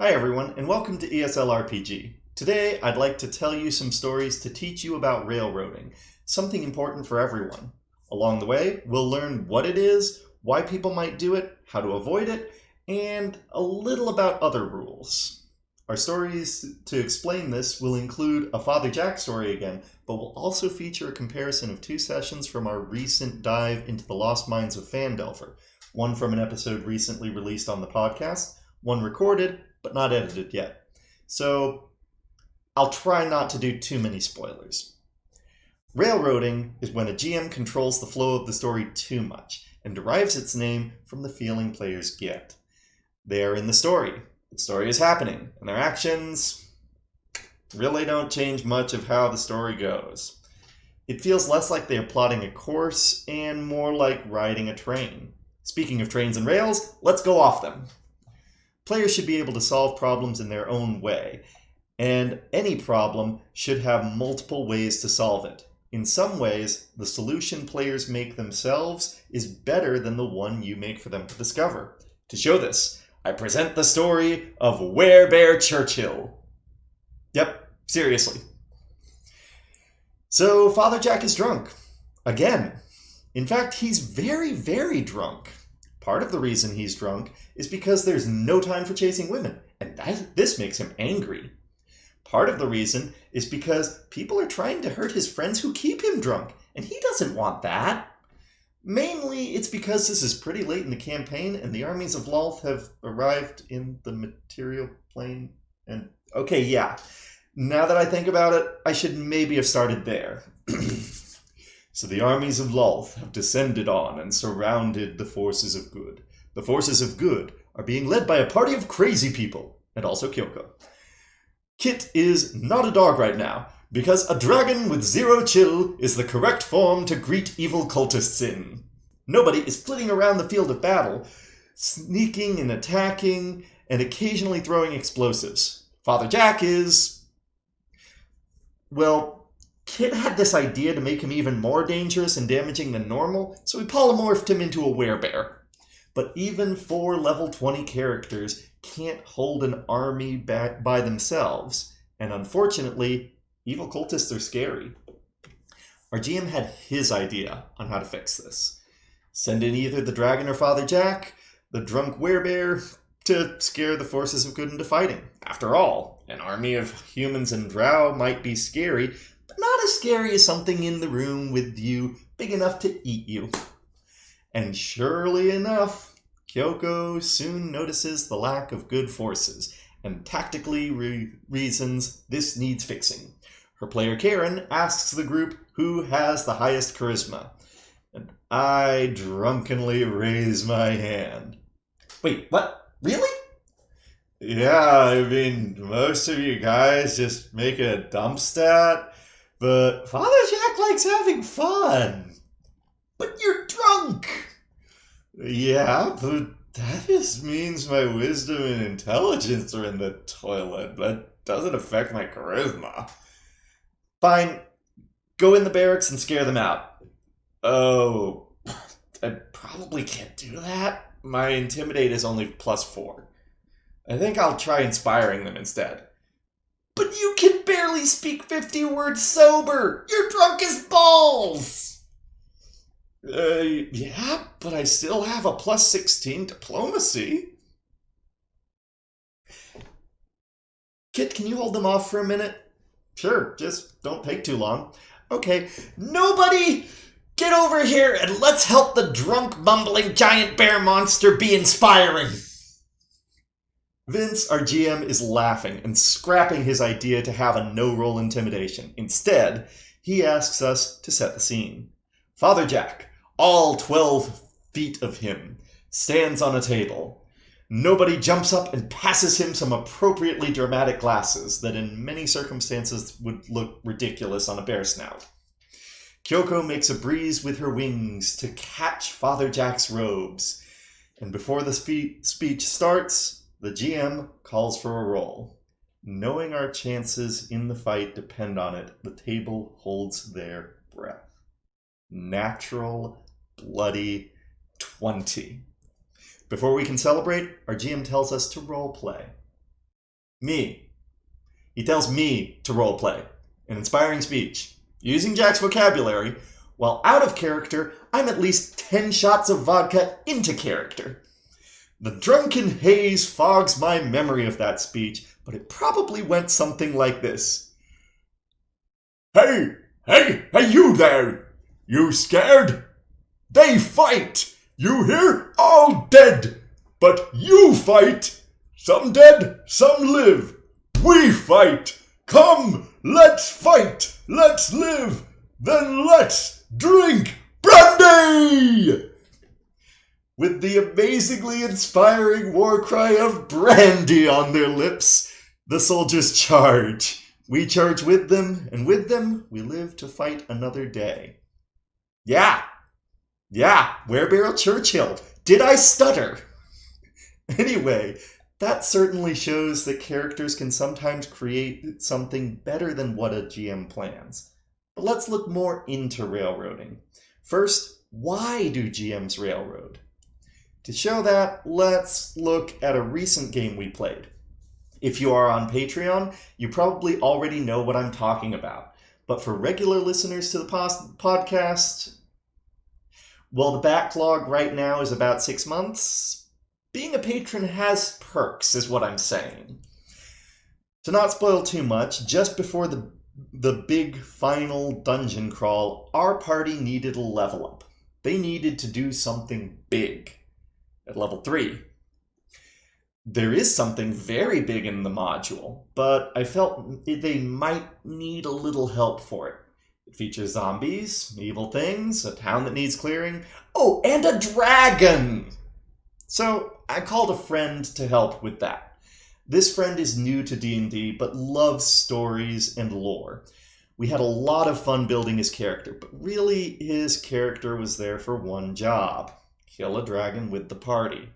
Hi everyone, and welcome to ESL RPG. Today, I'd like to tell you some stories to teach you about railroading, something important for everyone. Along the way, we'll learn what it is, why people might do it, how to avoid it, and a little about other rules. Our stories to explain this will include a Father Jack story again, but will also feature a comparison of two sessions from our recent dive into the lost mines of Phandelver, one from an episode recently released on the podcast, one recorded, but not edited yet. So I'll try not to do too many spoilers. Railroading is when a GM controls the flow of the story too much and derives its name from the feeling players get. They are in the story is happening, and their actions really don't change much of how the story goes. It feels less like they are plotting a course and more like riding a train. Speaking of trains and rails, let's go off them. Players should be able to solve problems in their own way, and any problem should have multiple ways to solve it. In some ways, the solution players make themselves is better than the one you make for them to discover. To show this, I present the story of Werebear Churchill. Yep, seriously. So, Father Jack is drunk. Again. In fact, he's very, very drunk. Part of the reason he's drunk is because there's no time for chasing women, and this makes him angry. Part of the reason is because people are trying to hurt his friends who keep him drunk, and he doesn't want that. Mainly, it's because this is pretty late in the campaign, and the armies of Lolth have arrived in the material plane. And okay, yeah. Now that I think about it, I should maybe have started there. So the armies of Lolth have descended on and surrounded the forces of good. The forces of good are being led by a party of crazy people, and also Kyoko. Kit is not a dog right now, because a dragon with 0 chill is the correct form to greet evil cultists in. Nobody is flitting around the field of battle, sneaking and attacking, and occasionally throwing explosives. Father Jack is... well, Kit had this idea to make him even more dangerous and damaging than normal, so he polymorphed him into a werebear. But even 4 level 20 characters can't hold an army back by themselves, and unfortunately, evil cultists are scary. Our GM had his idea on how to fix this. Send in either the dragon or Father Jack, the drunk werebear, to scare the forces of good into fighting. After all, an army of humans and drow might be scary, but not as scary as something in the room with you big enough to eat you. And surely enough, Kyoko soon notices the lack of good forces, and tactically reasons this needs fixing. Her player Karen asks the group who has the highest charisma, and I drunkenly raise my hand. Wait, what? Really? Yeah, I mean, most of you guys just make a dump stat, but Father Jack likes having fun. But you're drunk! Yeah, but that just means my wisdom and intelligence are in the toilet. That doesn't affect my charisma. Fine, go in the barracks and scare them out. Oh, I probably can't do that. My intimidate is only +4. I think I'll try inspiring them instead. But you can barely speak 50 words sober! You're drunk as balls! Yeah, but I still have a +16 diplomacy. Kit, can you hold them off for a minute? Sure, just don't take too long. Okay, nobody get over here and let's help the drunk, mumbling giant bear monster be inspiring. Vince, our GM, is laughing and scrapping his idea to have a no-roll intimidation. Instead, he asks us to set the scene. Father Jack, all 12 feet of him, stands on a table. Nobody jumps up and passes him some appropriately dramatic glasses that in many circumstances would look ridiculous on a bear snout. Kyoko makes a breeze with her wings to catch Father Jack's robes. And before the speech starts, the GM calls for a roll. Knowing our chances in the fight depend on it, the table holds their breath. Natural bloody 20. Before we can celebrate, our GM tells us to role play. Me. He tells me to roleplay, an inspiring speech, using Jack's vocabulary. While out of character, I'm at least 10 shots of vodka into character. The drunken haze fogs my memory of that speech, but it probably went something like this. Hey, you there! You scared? They fight! You hear? All dead! But you fight! Some dead, some live! We fight! Come, let's fight! Let's live! Then let's drink brandy! With the amazingly inspiring war cry of brandy on their lips, the soldiers charge. We charge with them, and with them we live to fight another day. Yeah, Wherebarrel Churchill. Did I stutter? Anyway, that certainly shows that characters can sometimes create something better than what a GM plans. But let's look more into railroading. First, why do GMs railroad? To show that, let's look at a recent game we played. If you are on Patreon, you probably already know what I'm talking about. But for regular listeners to the podcast, well, the backlog right now is about 6 months. Being a patron has perks, is what I'm saying. To not spoil too much, just before the big final dungeon crawl, our party needed a level up. They needed to do something big. At level 3. There is something very big in the module, but I felt they might need a little help for it. It features zombies, evil things, a town that needs clearing, oh, and a dragon! So I called a friend to help with that. This friend is new to D&D, but loves stories and lore. We had a lot of fun building his character, but really his character was there for one job. Kill a dragon with the party.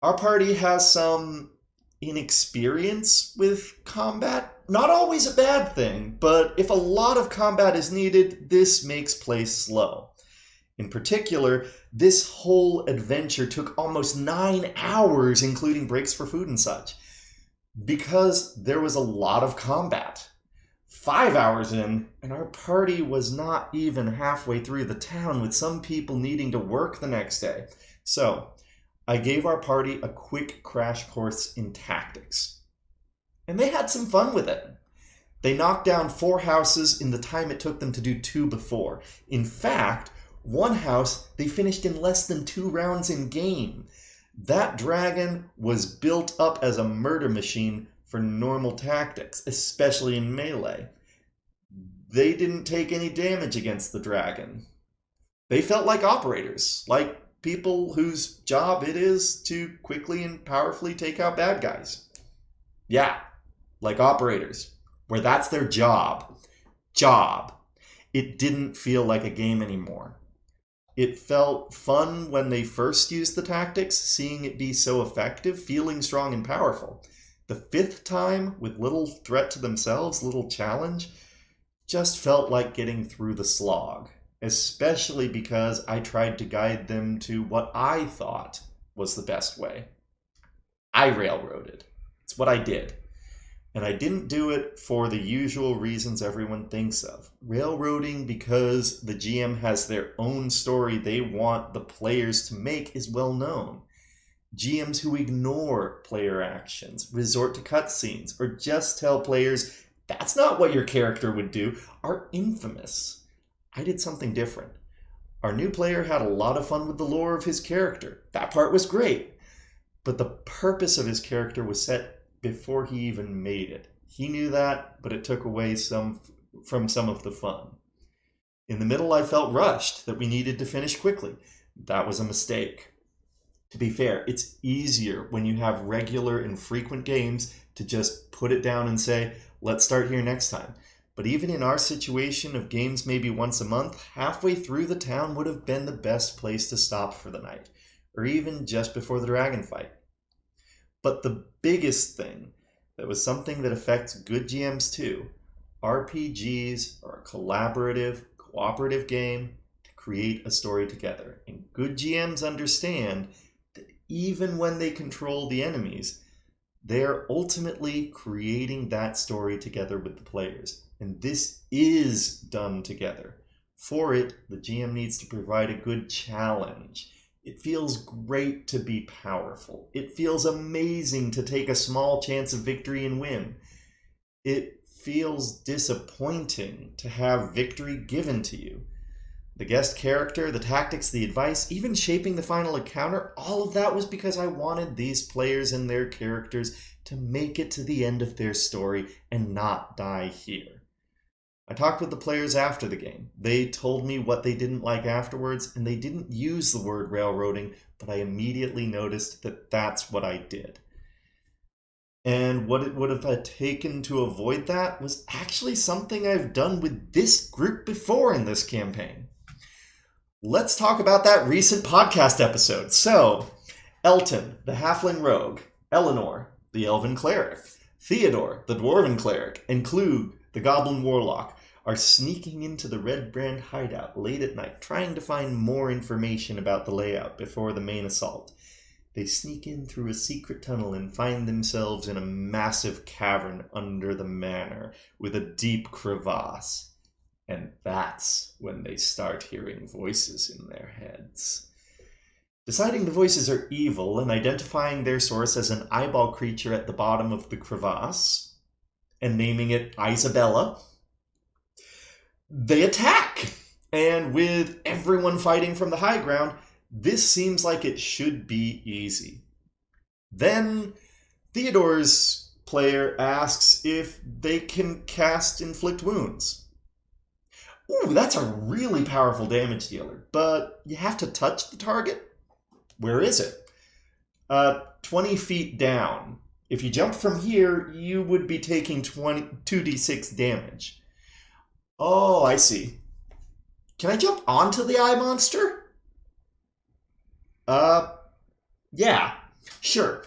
Our party has some inexperience with combat. Not always a bad thing, but if a lot of combat is needed, this makes play slow. In particular, this whole adventure took almost 9 hours, including breaks for food and such, because there was a lot of combat. 5 hours in, and our party was not even halfway through the town, with some people needing to work the next day. So, I gave our party a quick crash course in tactics. And they had some fun with it. They knocked down 4 houses in the time it took them to do 2 before. In fact, one house they finished in less than 2 rounds in game. That dragon was built up as a murder machine for normal tactics, especially in melee. They didn't take any damage against the dragon. They felt like operators, like people whose job it is to quickly and powerfully take out bad guys. Yeah, like operators, where that's their job. It didn't feel like a game anymore. It felt fun when they first used the tactics, seeing it be so effective, feeling strong and powerful. The 5th time, with little threat to themselves, little challenge, just felt like getting through the slog, especially because I tried to guide them to what I thought was the best way. I railroaded. It's what I did. And I didn't do it for the usual reasons everyone thinks of. Railroading because the GM has their own story they want the players to make is well known. GMs who ignore player actions, resort to cutscenes, or just tell players, that's not what your character would do, are infamous. I did something different. Our new player had a lot of fun with the lore of his character. That part was great. But the purpose of his character was set before he even made it. He knew that, but it took away from some of the fun. In the middle, I felt rushed, that we needed to finish quickly. That was a mistake. To be fair, it's easier when you have regular and frequent games to just put it down and say, let's start here next time. But even in our situation of games maybe once a month, halfway through the town would have been the best place to stop for the night, or even just before the dragon fight. But the biggest thing, that was something that affects good GMs too, RPGs are a collaborative, cooperative game to create a story together. And good GMs understand that even when they control the enemies, They're ultimately creating that story together with the players, and this is done together. For it, the GM needs to provide a good challenge. It feels great to be powerful. It feels amazing to take a small chance of victory and win. It feels disappointing to have victory given to you. The guest character, the tactics, the advice, even shaping the final encounter, all of that was because I wanted these players and their characters to make it to the end of their story and not die here. I talked with the players after the game. They told me what they didn't like afterwards, and they didn't use the word railroading, but I immediately noticed that that's what I did. And what it would have taken to avoid that was actually something I've done with this group before in this campaign. Let's talk about that recent podcast episode. So, Elton, the halfling rogue, Eleanor, the elven cleric, Theodore, the dwarven cleric, and Klug, the goblin warlock, are sneaking into the Red Brand hideout late at night, trying to find more information about the layout before the main assault. They sneak in through a secret tunnel and find themselves in a massive cavern under the manor with a deep crevasse. And that's when they start hearing voices in their heads. Deciding the voices are evil and identifying their source as an eyeball creature at the bottom of the crevasse, and naming it Isabella, they attack. And with everyone fighting from the high ground, this seems like it should be easy. Then Theodore's player asks if they can cast Inflict Wounds. Ooh, that's a really powerful damage dealer, but you have to touch the target? Where is it? 20 feet down. If you jump from here, you would be taking 2d6 damage. Oh, I see. Can I jump onto the eye monster? Yeah, sure.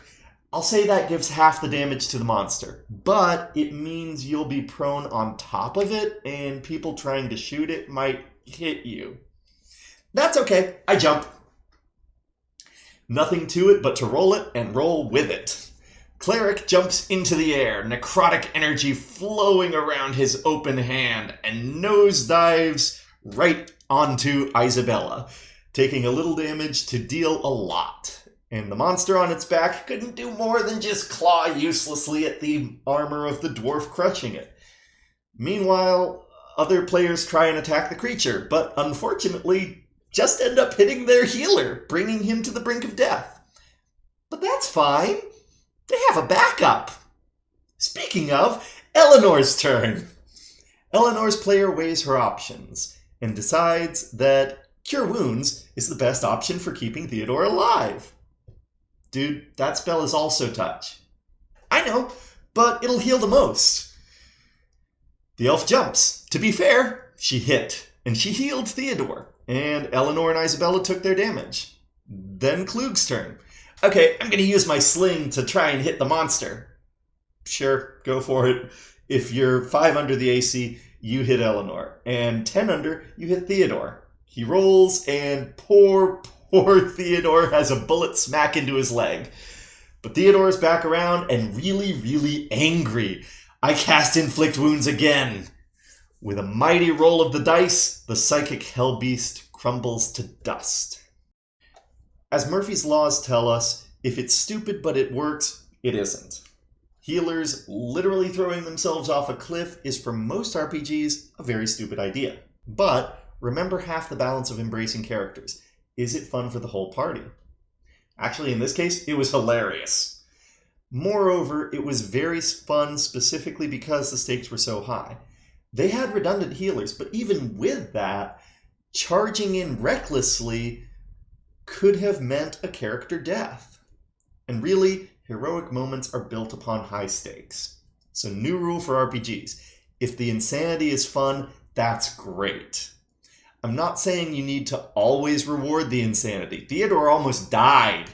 I'll say that gives half the damage to the monster, but it means you'll be prone on top of it, and people trying to shoot it might hit you. That's okay, I jump. Nothing to it but to roll it and roll with it. Cleric jumps into the air, necrotic energy flowing around his open hand, and nosedives right onto Isabella, taking a little damage to deal a lot. And the monster on its back couldn't do more than just claw uselessly at the armor of the dwarf crushing it. Meanwhile, other players try and attack the creature, but unfortunately just end up hitting their healer, bringing him to the brink of death. But that's fine. They have a backup. Speaking of, Eleanor's turn. Eleanor's player weighs her options and decides that Cure Wounds is the best option for keeping Theodore alive. Dude, that spell is also touch. I know, but it'll heal the most. The elf jumps. To be fair, she hit, and she healed Theodore, and Eleanor and Isabella took their damage. Then Klug's turn. Okay, I'm going to use my sling to try and hit the monster. Sure, go for it. If you're 5 under the AC, you hit Eleanor, and 10 under, you hit Theodore. He rolls, and poor Theodore has a bullet smack into his leg. But Theodore's back around and really, really angry. I cast Inflict Wounds again. With a mighty roll of the dice, the psychic hellbeast crumbles to dust. As Murphy's laws tell us, if it's stupid but it works, it isn't. Healers literally throwing themselves off a cliff is for most RPGs a very stupid idea. But remember half the balance of embracing characters. Is it fun for the whole party? Actually, in this case, it was hilarious. Moreover, it was very fun specifically because the stakes were so high. They had redundant healers, but even with that, charging in recklessly could have meant a character death. And really, heroic moments are built upon high stakes. So new rule for RPGs. If the insanity is fun, that's great. I'm not saying you need to always reward the insanity. Theodore almost died,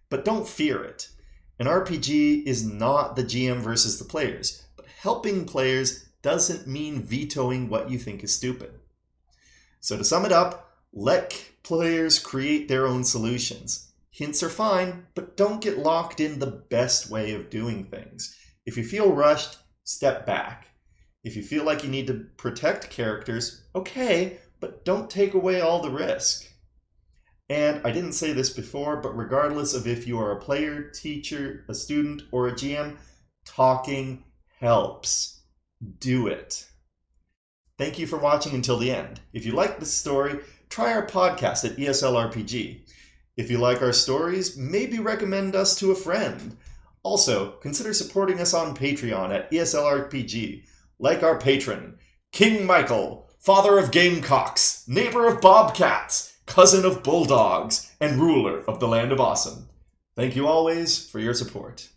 but don't fear it. An RPG is not the GM versus the players, but helping players doesn't mean vetoing what you think is stupid. So to sum it up, let players create their own solutions. Hints are fine, but don't get locked in the best way of doing things. If you feel rushed, step back. If you feel like you need to protect characters, okay, but don't take away all the risk. And I didn't say this before, but regardless of if you are a player, teacher, a student, or a GM, talking helps. Do it. Thank you for watching until the end. If you like this story, try our podcast at ESL RPG. If you like our stories, maybe recommend us to a friend. Also, consider supporting us on Patreon at ESL RPG, like our patron, King Michael, father of gamecocks, neighbor of bobcats, cousin of bulldogs, and ruler of the land of awesome. Thank you always for your support.